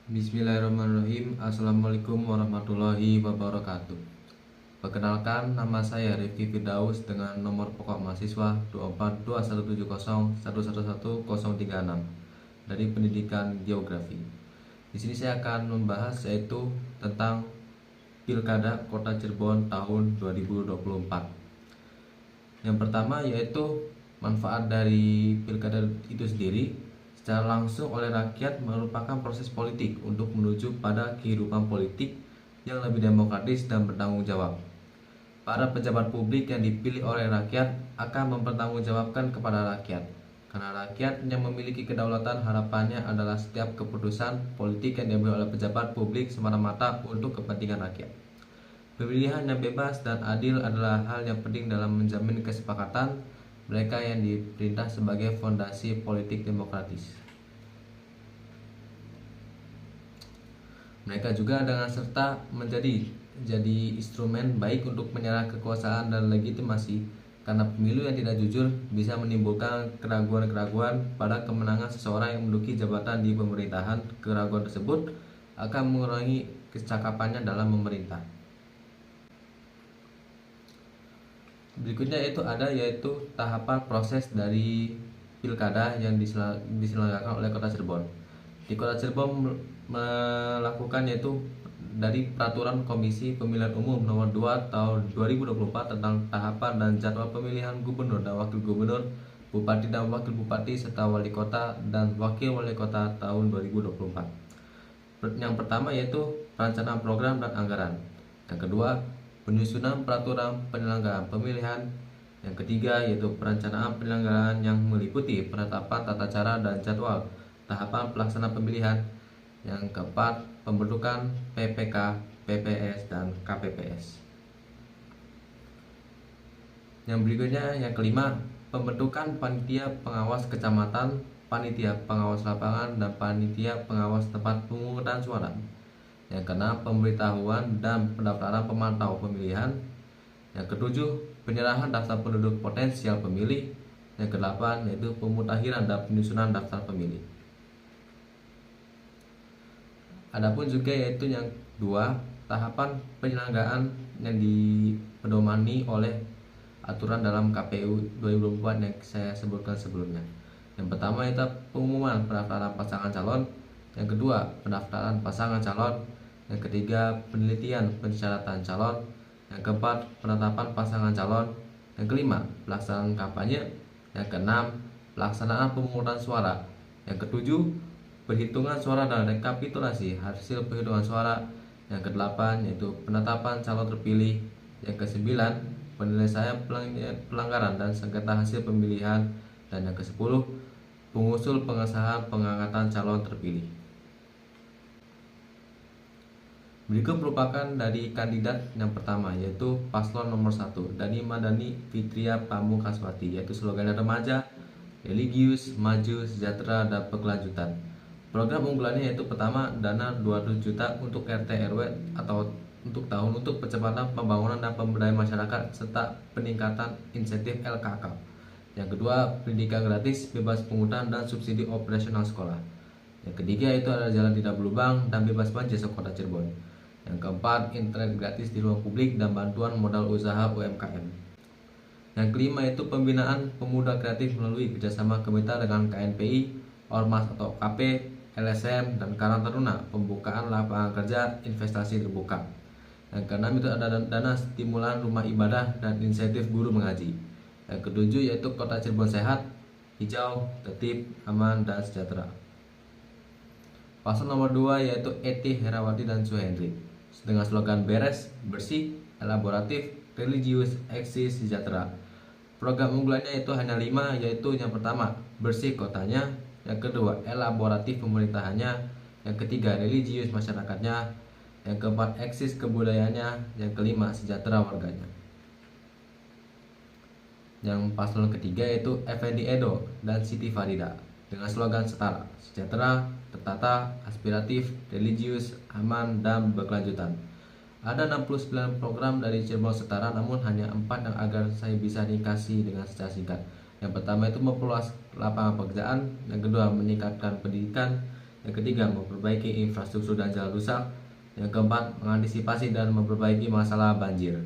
Bismillahirrahmanirrahim. Assalamualaikum warahmatullahi wabarakatuh. Perkenalkan, nama saya Rifki Firdaus dengan nomor pokok mahasiswa 242170111036 dari Pendidikan Geografi. Di sini saya akan membahas yaitu tentang Pilkada Kota Cirebon tahun 2024. Yang pertama yaitu manfaat dari pilkada itu sendiri. Secara langsung oleh rakyat merupakan proses politik untuk menuju pada kehidupan politik yang lebih demokratis dan bertanggung jawab. Para pejabat publik yang dipilih oleh rakyat akan mempertanggungjawabkan kepada rakyat. Karena rakyat yang memiliki kedaulatan, harapannya adalah setiap keputusan politik yang diambil oleh pejabat publik semata-mata untuk kepentingan rakyat. Pemilihan yang bebas dan adil adalah hal yang penting dalam menjamin kesepakatan mereka yang diperintah sebagai fondasi politik demokratis. Mereka juga dengan serta menjadi instrumen baik untuk menyerang kekuasaan dan legitimasi, karena pemilu yang tidak jujur bisa menimbulkan keraguan-keraguan pada kemenangan seseorang yang menduduki jabatan di pemerintahan. Keraguan tersebut akan mengurangi kecakapannya dalam memerintah. Berikutnya yaitu tahapan proses dari pilkada yang diselenggarakan oleh Kota Cirebon. Di Kota Cirebon melakukan yaitu dari Peraturan Komisi Pemilihan Umum Nomor 2 Tahun 2024 tentang tahapan dan jadwal pemilihan gubernur dan wakil gubernur, bupati dan wakil bupati serta wali kota dan wakil wali kota tahun 2024. Yang pertama yaitu perencanaan program dan anggaran. Yang kedua, penyusunan peraturan penyelenggaraan pemilihan. Yang ketiga yaitu perencanaan penyelenggaraan yang meliputi penetapan tata cara dan jadwal tahapan pelaksanaan pemilihan. Yang keempat, pembentukan PPK, PPS, dan KPPS. Yang berikutnya, yang kelima, pembentukan panitia pengawas kecamatan, panitia pengawas lapangan, dan panitia pengawas tempat pemungutan suara. Yang keenam, pemberitahuan dan pendaftaran pemantau pemilihan. Yang ketujuh, penyerahan daftar penduduk potensial pemilih. Yang kedelapan, yaitu pemutakhiran dan penyusunan daftar pemilih. Adapun juga yaitu yang dua, tahapan penyelenggaraan yang dipedomani oleh aturan dalam KPU 2024 yang saya sebutkan sebelumnya. Yang pertama itu pengumuman pendaftaran pasangan calon. Yang kedua, pendaftaran pasangan calon. Yang ketiga, penelitian persyaratan calon. Yang keempat, penetapan pasangan calon. Yang kelima, pelaksanaan kampanye. Yang keenam, pelaksanaan pemungutan suara. Yang ketujuh, perhitungan suara dan rekapitulasi hasil perhitungan suara. Yang kedelapan yaitu penetapan calon terpilih. Yang kesembilan, penyelesaian pelanggaran dan sengketa hasil pemilihan. Dan yang kesepuluh, pengusul pengesahan pengangkatan calon terpilih. Berikut merupakan dari kandidat yang pertama yaitu paslon nomor 1 Dani Madani Fitria Pamukaswati, yaitu slogannya remaja, religius, maju, sejahtera, dan berkelanjutan. Program unggulannya yaitu pertama, dana 200 juta untuk RT RW atau untuk tahun untuk percepatan pembangunan dan pemberdayaan masyarakat serta peningkatan insentif LKK. Yang kedua, pendidikan gratis, bebas pungutan dan subsidi operasional sekolah. Yang ketiga itu adalah jalan tidak berlubang dan bebas banjir sekota Cirebon. Yang keempat, internet gratis di ruang publik dan bantuan modal usaha UMKM. Yang kelima itu pembinaan pemuda kreatif melalui kerjasama Kementerian dengan KNPI, Ormas atau KP, LSM, dan Karang Taruna, pembukaan lapangan kerja, investasi terbuka. Yang keenam itu ada dana stimulan rumah ibadah dan insentif guru mengaji. Yang ketujuh yaitu Kota Cirebon sehat, hijau, tertib, aman, dan sejahtera. Paslon nomor 2 yaitu Eti Herawati dan Suhendri dengan slogan beres, bersih, elaboratif, religius, eksis, sejahtera. Program unggulannya itu hanya 5 yaitu yang pertama, bersih kotanya. Yang kedua, elaboratif pemerintahannya. Yang ketiga, religius masyarakatnya. Yang keempat, eksis kebudayaannya. Yang kelima, sejahtera warganya. Yang paslon ketiga yaitu Effendi Edo dan Siti Farida dengan slogan setara, sejahtera, tertata, aspiratif, religius, aman, dan berkelanjutan. Ada 69 program dari Cirebon Setara, namun hanya 4 yang agar saya bisa dikasih dengan secara singkat. Yang pertama itu memperluas lapangan pekerjaan, yang kedua meningkatkan pendidikan, Yang ketiga, memperbaiki infrastruktur dan jalan rusak. Yang keempat, mengantisipasi dan memperbaiki masalah banjir.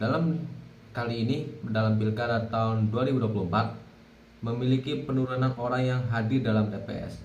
Dalam kali ini, dalam Pilkada tahun 2024 memiliki penurunan orang yang hadir dalam TPS.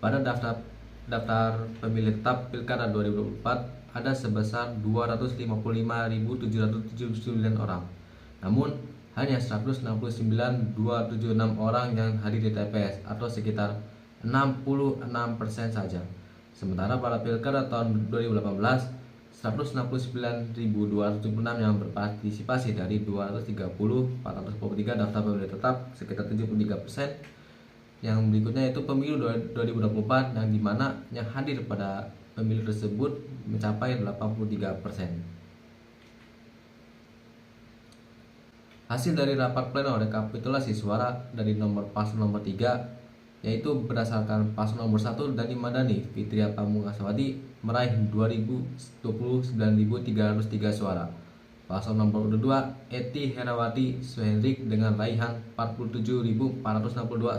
Pada daftar pemilih tetap Pilkada 2024 ada sebesar 255.779 orang. Namun, hanya 169.276 orang yang hadir di TPS atau sekitar 66% saja. Sementara pada Pilkada tahun 2018 169.276 yang berpartisipasi dari 230.443 daftar pemilih tetap sekitar 73%. Yang berikutnya itu pemilu 2024 yang dimana yang hadir pada pemilu tersebut mencapai 83%. Hasil dari rapat pleno rekapitulasi suara dari paslon nomor 3 yaitu berdasarkan paslon nomor 1 Dani Madani Fitria Pamungkaswati meraih 29.303 suara. Paslon nomor 2 Eti Herawati Suhendrik dengan raihan 47.462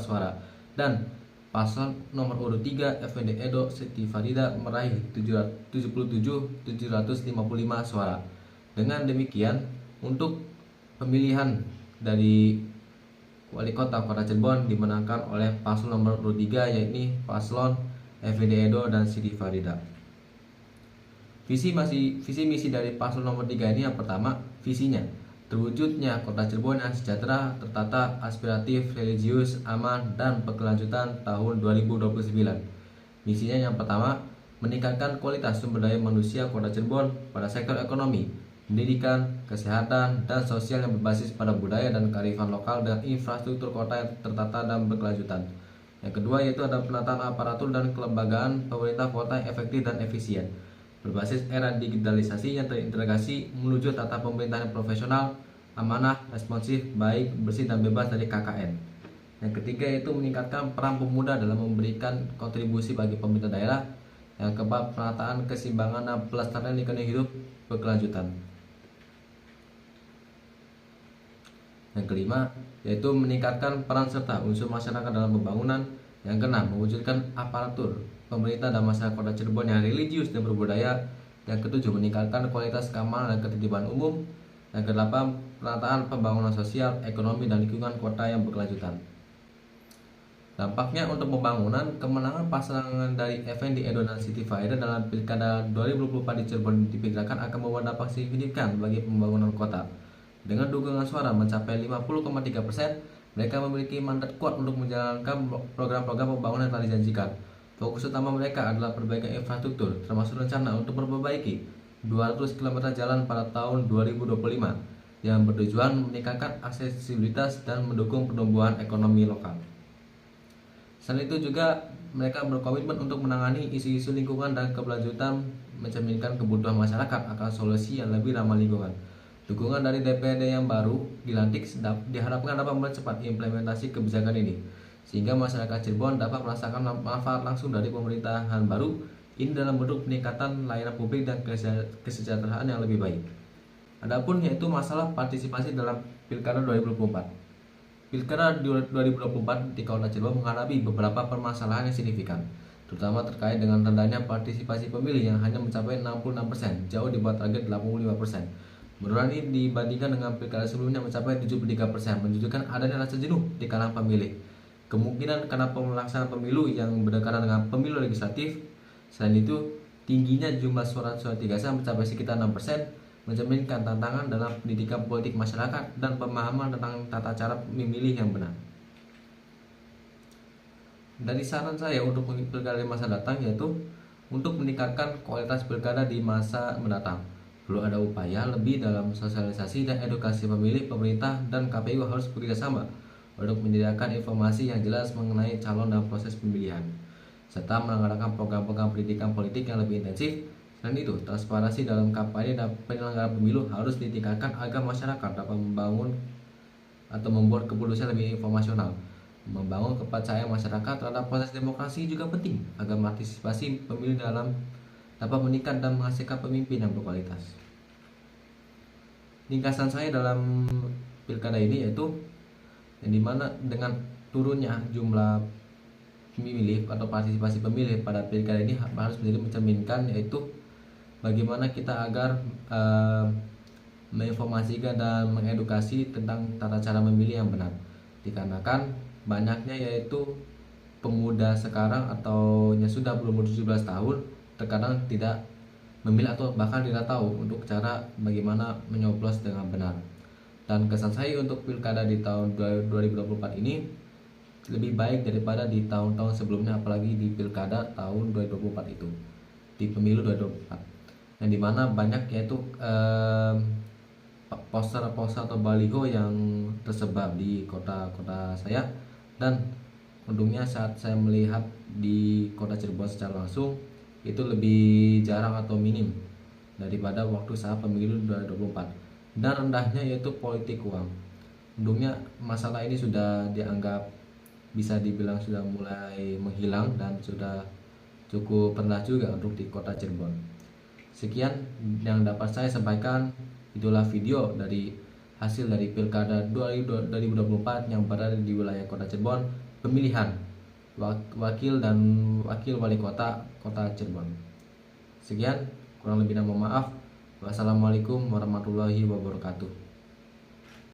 suara. Dan paslon nomor urut 3 Effendi Edo Siti Farida meraih 77.755 suara. Dengan demikian, untuk pemilihan dari Wali Kota Cirebon dimenangkan oleh paslon nomor 3 yaitu paslon Effendi Edo dan Siti Farida. Visi misi dari paslon nomor 3 ini yang pertama, visinya terwujudnya Kota Cirebon yang sejahtera, tertata, aspiratif, religius, aman, dan berkelanjutan tahun 2029. Misinya yang pertama, meningkatkan kualitas sumber daya manusia Kota Cirebon pada sektor ekonomi, pendidikan, kesehatan, dan sosial yang berbasis pada budaya dan kearifan lokal dan infrastruktur kota yang tertata dan berkelanjutan. Yang kedua yaitu ada penataan aparatur dan kelembagaan pemerintah kota yang efektif dan efisien, berbasis era digitalisasi yang terintegrasi menuju tata pemerintahan yang profesional, amanah, responsif, baik, bersih, dan bebas dari KKN. Yang ketiga yaitu meningkatkan peran pemuda dalam memberikan kontribusi bagi pemerintah daerah. Yang keempat, penataan keseimbangan dan pelestarian lingkungan hidup berkelanjutan. Yang kelima yaitu meningkatkan peran serta unsur masyarakat dalam pembangunan. Yang keenam, mewujudkan aparatur pemerintah dan masyarakat Kota Cirebon yang religius dan berbudaya. Yang ketujuh, meningkatkan kualitas keamanan dan ketertiban umum. Yang kedelapan, penataan pembangunan sosial, ekonomi, dan lingkungan kota yang berkelanjutan. Dampaknya untuk pembangunan, kemenangan pasangan dari Effendi Edo dan Siti Farida dalam Pilkada 2024 di Cirebon diperkirakan akan membawa dampak signifikan bagi pembangunan kota. Dengan dukungan suara mencapai 50,3%, mereka memiliki mandat kuat untuk menjalankan program-program pembangunan yang telah dijanjikan. Fokus utama mereka adalah perbaikan infrastruktur, termasuk rencana untuk memperbaiki 200 km jalan pada tahun 2025 yang bertujuan meningkatkan aksesibilitas dan mendukung pertumbuhan ekonomi lokal. Selain itu juga mereka berkomitmen untuk menangani isu-isu lingkungan dan keberlanjutan, mencerminkan kebutuhan masyarakat akan solusi yang lebih ramah lingkungan. Dukungan dari DPRD yang baru dilantik diharapkan dapat mempercepat implementasi kebijakan ini, sehingga masyarakat Cirebon dapat merasakan manfaat langsung dari pemerintahan baru ini dalam bentuk peningkatan layanan publik dan kesejahteraan yang lebih baik. Adapun yaitu masalah partisipasi dalam Pilkada 2024. Pilkada 2024 di Kota Cirebon menghadapi beberapa permasalahan yang signifikan, terutama terkait dengan rendahnya partisipasi pemilih yang hanya mencapai 66%, jauh di bawah target 85%. Penurunan ini dibandingkan dengan pilkada sebelumnya mencapai 73%, menunjukkan adanya rasa jenuh di kalangan pemilih. Kemungkinan karena pelaksanaan pemilu yang berdekatan dengan pemilu legislatif. Selain itu, tingginya jumlah suara tiga sah mencapai sekitar 6%, mencerminkan tantangan dalam pendidikan politik masyarakat dan pemahaman tentang tata cara memilih yang benar. Dari saran saya untuk pilkada di masa datang yaitu untuk meningkatkan kualitas pilkada di masa mendatang. Perlu ada upaya lebih dalam sosialisasi dan edukasi pemilih. Pemerintah dan KPU harus bekerjasama untuk menyediakan informasi yang jelas mengenai calon dan proses pemilihan, serta mengadakan program-program pendidikan politik yang lebih intensif. Selain itu, transparansi dalam kampanye dan penyelenggaraan pemilu harus ditingkatkan agar masyarakat dapat membangun atau membuat keputusan lebih informasional. Membangun kepercayaan masyarakat terhadap proses demokrasi juga penting agar partisipasi pemilu dalam dapat meningkat dan menghasilkan pemimpin yang berkualitas. Ringkasan saya dalam pilkada ini yaitu yang dimana dengan turunnya jumlah pemilih atau partisipasi pemilih pada pilkada ini harus menjadi mencerminkan, yaitu bagaimana kita agar menginformasikan dan mengedukasi tentang tata cara memilih yang benar. Dikarenakan banyaknya yaitu pemuda sekarang atau yang sudah berumur 17 tahun terkadang tidak memilih atau bahkan tidak tahu untuk cara bagaimana menyoblos dengan benar. Dan kesan saya untuk pilkada di tahun 2024 ini lebih baik daripada di tahun-tahun sebelumnya, apalagi di pilkada tahun 2024 itu, di pemilu 2024, yang dimana banyak yaitu poster-poster atau baliho yang tersebar di kota-kota saya. Dan untungnya saat saya melihat di kota Cirebon secara langsung, itu lebih jarang atau minim daripada waktu saat pemilu 2024. Dan rendahnya yaitu politik uang. Untungnya masalah ini sudah dianggap bisa dibilang sudah mulai menghilang dan sudah cukup rendah juga untuk di kota Cirebon. Sekian yang dapat saya sampaikan. Itulah video dari hasil dari pilkada 2024 yang berada di wilayah kota Cirebon, pemilihan wakil dan wakil wali kota Cirebon. Sekian, kurang lebihnya mohon maaf. Wassalamualaikum warahmatullahi wabarakatuh.